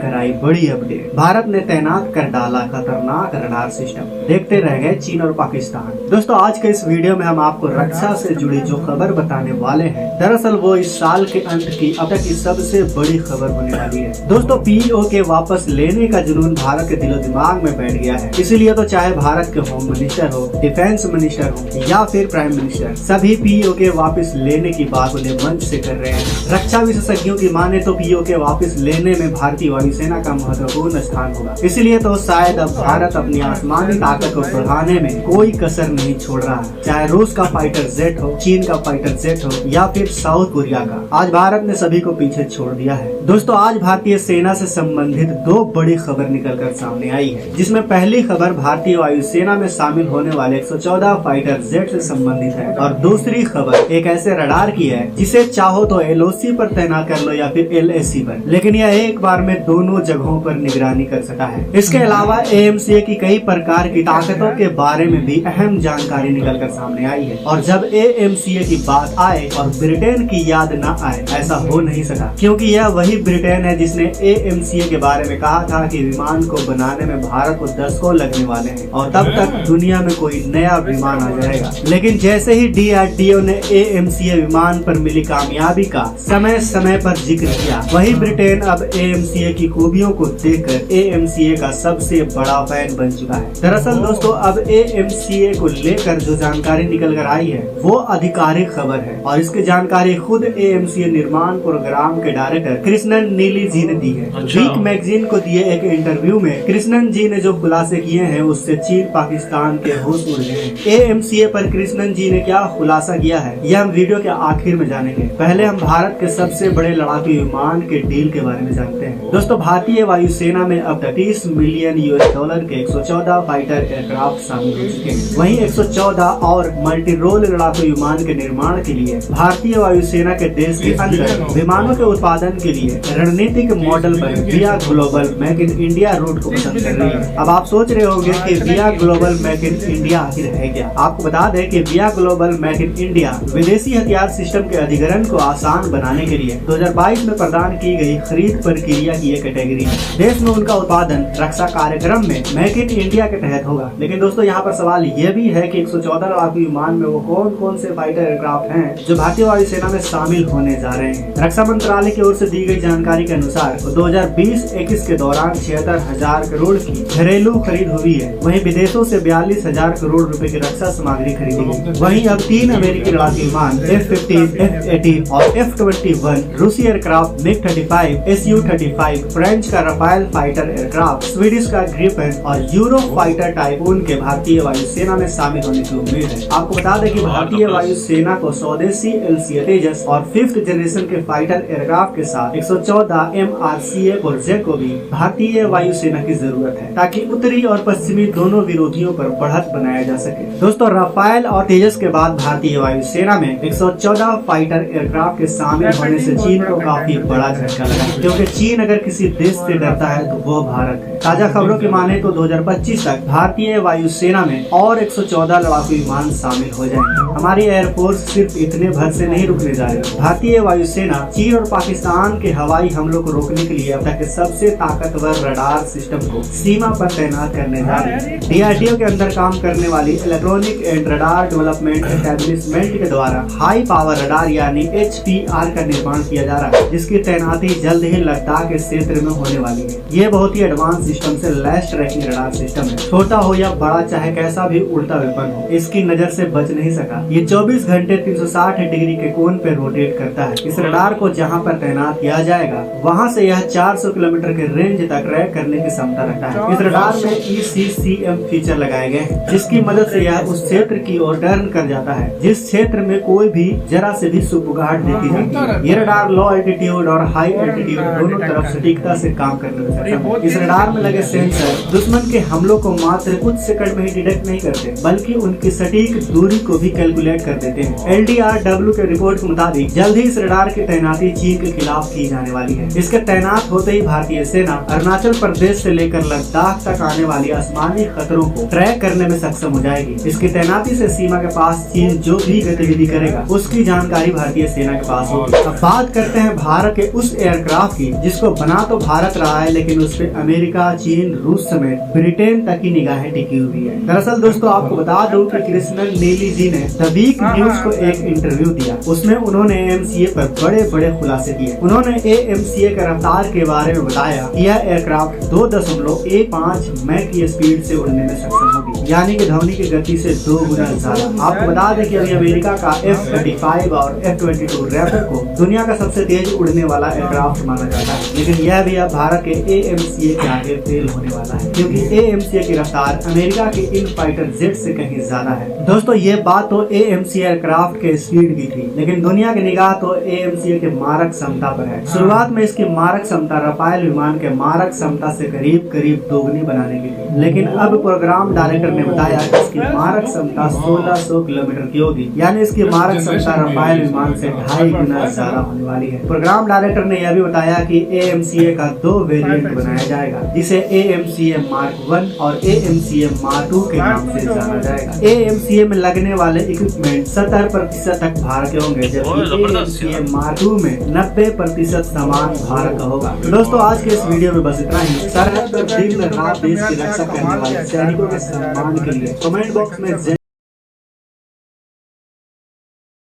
लेकर आई बड़ी अपडेट। भारत ने तैनात कर डाला खतरनाक रडार सिस्टम, देखते रह गए चीन और पाकिस्तान। दोस्तों आज के इस वीडियो में हम आपको रक्षा से जुड़ी जो खबर बताने वाले हैं, दरअसल वो इस साल के अंत की अब तक की सबसे बड़ी खबर होने वाली है। दोस्तों पीओके वापस लेने का जुनून भारत के दिलो दिमाग में बैठ गया है। इसीलिए तो चाहे भारत के होम मिनिस्टर हो, डिफेंस मिनिस्टर हो या फिर प्राइम मिनिस्टर, सभी पीओके वापस लेने की बात उन्हें मंच से कर रहे हैं। रक्षा विशेषज्ञों की माने तो पीओके वापस लेने में भारतीय वायुसेना का महत्वपूर्ण स्थान होगा। इसलिए तो शायद अब भारत अपनी आसमानी ताकत को बढ़ाने में कोई कसर नहीं छोड़ रहा है, चाहे रूस का फाइटर जेट हो, चीन का फाइटर जेट हो या फिर साउथ कोरिया का। आज भारत ने सभी को पीछे छोड़ दिया है। दोस्तों आज भारतीय सेना से संबंधित दो बड़ी खबर निकलकर सामने आई है, जिसमें पहली खबर भारतीय वायुसेना में शामिल होने वाले 114 फाइटर जेट से संबंधित है और दूसरी खबर एक ऐसे रडार की है जिसे चाहो तो एलओसी पर तैनात कर लो या फिर एलएसी पर, लेकिन यह एक बार में दोनों जगहों पर निगरानी कर सकता है। इसके अलावा एएमसीए की कई प्रकार की ताकतों के बारे में भी अहम जानकारी निकलकर सामने आई है। और जब एएमसीए की बात आए और ब्रिटेन की याद न आए, ऐसा हो नहीं सका, क्योंकि यह वही ब्रिटेन है जिसने एएमसीए के बारे में कहा था कि विमान को बनाने में भारत को दशकों लगने वाले हैं और तब तक दुनिया में कोई नया विमान आ जाएगा। लेकिन जैसे ही डीआरडीओ ने एएमसीए विमान पर मिली कामयाबी का समय समय पर जिक्र किया, वही ब्रिटेन अब एएमसीए की खूबियों को देखकर एएमसीए का सबसे बड़ा फैन बन चुका है। दरअसल दोस्तों अब एएमसीए को लेकर जो जानकारी निकल कर आई है वो आधिकारिक खबर है और इसकी जानकारी खुद एएमसीए निर्माण प्रोग्राम के डायरेक्टर कृष्णन नीली जी ने दी है। वीक मैगजीन को दिए एक इंटरव्यू में कृष्णन जी ने जो खुलासे किए हैं उससे चीन पाकिस्तान के होश उड़ गए हैं। एएमसीए पर कृष्णन जी ने क्या खुलासा किया है यह हम वीडियो के आखिर में जानेंगे। पहले हम भारत के सबसे बड़े लड़ाकू विमान के डील के बारे में जानते हैं। दोस्तों भारतीय वायुसेना में अब तक $30 मिलियन के 114 फाइटर एयरक्राफ्ट शामिल हो चुके हैं। वहीं 114 और मल्टी रोल लड़ाकू विमान के निर्माण के लिए भारतीय वायुसेना के देश के अंदर विमानों के उत्पादन के लिए रणनीतिक मॉडल पर via global make in India route को पसंद कर रही है। अब आप सोच रहे होंगे कि विया ग्लोबल मेक इन इंडिया आखिर है क्या। आपको बता दें कि विया ग्लोबल मेक इन इंडिया विदेशी हथियार सिस्टम के अधिग्रहण को आसान बनाने के लिए 2022 में प्रदान की गई खरीद प्रक्रिया की एक कैटेगरी है। देश में उनका उत्पादन रक्षा कार्यक्रम में मेक इन इंडिया के तहत होगा। लेकिन दोस्तों यहाँ पर सवाल यह भी है कि 114 लड़ाकू विमान में वो कौन कौन से फाइटर एयरक्राफ्ट हैं जो भारतीय वायुसेना में शामिल होने जा रहे हैं। रक्षा मंत्रालय की ओर से दी गई जानकारी के अनुसार 2020-21 के दौरान 76,000 करोड़ की घरेलू खरीद हुई है। वहीं विदेशों से 42,000 करोड़ रुपए की रक्षा सामग्री खरीदी गई। वहीं अब 3 अमेरिकी लड़ाकू विमान F-15, F-18 और F-21, रूसी एयरक्राफ्ट MiG-35, Su-35, फ्रेंच का रफाल फाइटर एयरक्राफ्ट, स्वीडिश का ग्रिपेन और यूरो फाइटर टाइफून के भारतीय वायुसेना में शामिल होने की उम्मीद है। आपको बता दें कि भारतीय वायुसेना को स्वदेशी LCA तेजस और 5th जनरेशन के फाइटर एयरक्राफ्ट के साथ 114 MRCA प्रोजेक्ट को भी भारतीय वायुसेना की जरूरत है, ताकि उत्तरी और पश्चिमी दोनों विरोधियों पर बढ़त बनाया जा सके। दोस्तों रफाल और तेजस के बाद भारतीय वायुसेना में 114 फाइटर एयरक्राफ्ट के शामिल होने से चीन को काफी बड़ा झटका लगा, क्योंकि चीन अगर किसी देश से डरता है तो वो भारत है। ताजा खबरों की माने तो 2025 तक भारतीय वायुसेना में और 114 लड़ाकू विमान शामिल हो जाएंगे। हमारी एयरफोर्स सिर्फ इतने भर से नहीं रुकने जा रही। भारतीय वायुसेना चीन और पाकिस्तान के हवाई हमलों को रोकने के लिए अब तक के सबसे ताकतवर रडार सिस्टम को सीमा पर तैनात करने जा रही है। डीआरडीओ के अंदर काम करने वाली electronic and radar development establishment के द्वारा हाई पावर रडार यानी HPR का निर्माण किया जा रहा है, जिसकी तैनाती जल्द ही लद्दाख के क्षेत्र में होने वाली है। ये बहुत ही एडवांस सिस्टम से लैस ट्रैकिंग रडार सिस्टम है। छोटा हो या बड़ा, चाहे कैसा भी उल्टा वेपन हो, इसकी नजर से बच नहीं सका। ये 24 घंटे 360 डिग्री के कोण पे रोटेट करता है। इस रडार को जहाँ पर तैनात किया जाएगा वहाँ से यह 400 किलोमीटर के रेंज तक ट्रैक करने की क्षमता रखता है। इस रडार में ECCM फीचर लगाए गए हैं, जिसकी मदद से यह उस क्षेत्र की ओर टर्न कर जाता है जिस क्षेत्र में कोई भी जरा से भी सुगबुगाहट देखी जाती है। ये रडार लो एल्टीट्यूड और हाई एल्टीट्यूड दोनों तरफ सटीकता से काम करने में सक्षम है। इस रडार में लगे सेंसर दुश्मन के हमलों को मात्र कुछ सेकंड में ही डिटेक्ट नहीं करते, बल्कि उनकी सटीक दूरी को भी कैलकुलेट कर देते हैं। LDRW के रिपोर्ट के मुताबिक जल्द ही इस रडार की तैनाती चीन के खिलाफ की जाने वाली है। इसके तैनात होते ही भारतीय सेना अरुणाचल प्रदेश से लेकर लद्दाख तक आने वाली आसमानी खतरों को ट्रैक करने में सक्षम हो जाएगी। इसकी तैनाती से सीमा के पास चीन जो भी गतिविधि करेगा उसकी जानकारी भारतीय सेना के पास होगी। अब बात करते हैं भारत के उस एयरक्राफ्ट की जिसको बना तो भारत रहा है, लेकिन उस पे अमेरिका, चीन, रूस समेत ब्रिटेन तक की निगाहें टिकी हुई है। दरअसल दोस्तों आपको बता दूं कि कृष्णन नीली जी ने द वीक न्यूज को एक इंटरव्यू दिया। उसमें उन्होंने AMCA पर बड़े बड़े खुलासे किए। उन्होंने AMCA के रफ्तार के बारे में बताया कि यह एयरक्राफ्ट 2.15 मैक की स्पीड से उड़ने में सक्षम होगी, यानी कि ध्वनि की गति से 2 गुना ज्यादा। आपको बता दें कि अभी अमेरिका का F-35 और F-22 रैप्टर को दुनिया का सबसे तेज उड़ने वाला एयरक्राफ्ट माना जाता है, लेकिन यह भी अब भारत के AMCA के आगे फेल होने वाला है, क्योंकि AMCA की रफ्तार अमेरिका के इन फाइटर जेट से कहीं ज्यादा है। दोस्तों ये बात तो AMCA एयरक्राफ्ट के स्पीड की थी, लेकिन दुनिया की निगाह तो AMCA के मारक क्षमता पर है। शुरुआत में इसकी मारक क्षमता रफाल विमान के मारक क्षमता से करीब करीब दोगुनी बनाने की थी, लेकिन अब प्रोग्राम डायरेक्टर ने बताया कि इसकी मारक क्षमता 1600 किलोमीटर की होगी, यानी इसकी मारक क्षमता रफाल विमान से 2.5 गुना ज्यादा होने वाली है। प्रोग्राम डायरेक्टर ने यह भी बताया कि AMCA का 2 वेरिएंट बनाया जाएगा, जिसे AMCA Mark 1 और AMCA Mark 2 के नाम से जाना जाएगा। AMCA में लगने वाले इक्विपमेंट 70% तक भारत के होंगे, जबकि AMCA Mark 2 में 90% सामान भारत का होगा। तो दोस्तों आज के इस वीडियो में बस इतना ही। सरहद पर दिन रात देश की रक्षा करने वाले सैनिकों के सम्मान के लिए कमेंट बॉक्स में